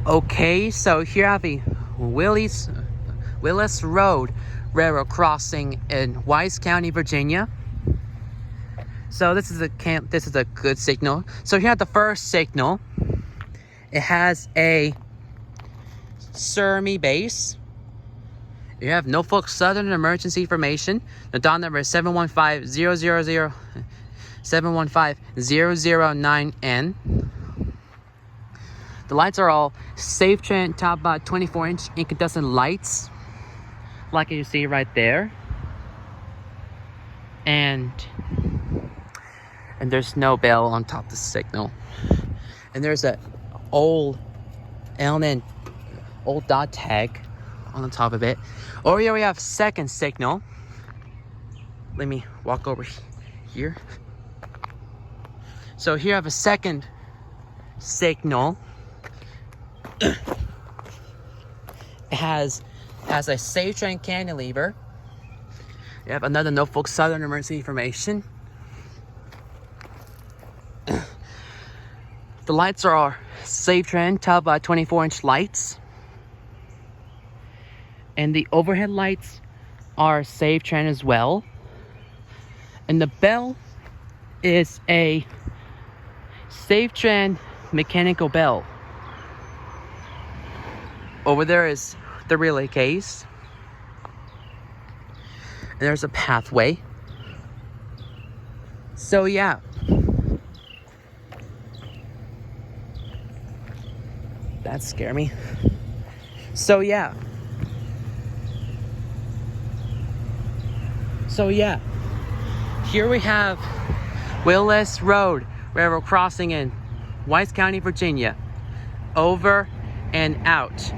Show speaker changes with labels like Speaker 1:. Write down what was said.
Speaker 1: Okay, so here I have a Willis Road railroad crossing in Wise County, Virginia. So this is a good signal. So here at the first signal, it has a Surmy base. You have Norfolk Southern emergency information. The DOT number is 715-009N. The lights are all Safe Trend top 24-inch incandescent lights, like you see right there. And there's no bell on top of the signal. And there's a old dot tag on the top of it. Over here we have second signal. Let me walk over here. So here I have a second signal. It has a Safe Train cantilever. You have another Norfolk Southern emergency information. The lights are our Safe Train top 24-inch lights. And the overhead lights are Safe Train as well. And the bell is a Safe Train mechanical bell. Over there is the relay case. And there's a pathway. So yeah. That scared me. So yeah. Here we have Willis Road railroad crossing in Wise County, Virginia. Over and out.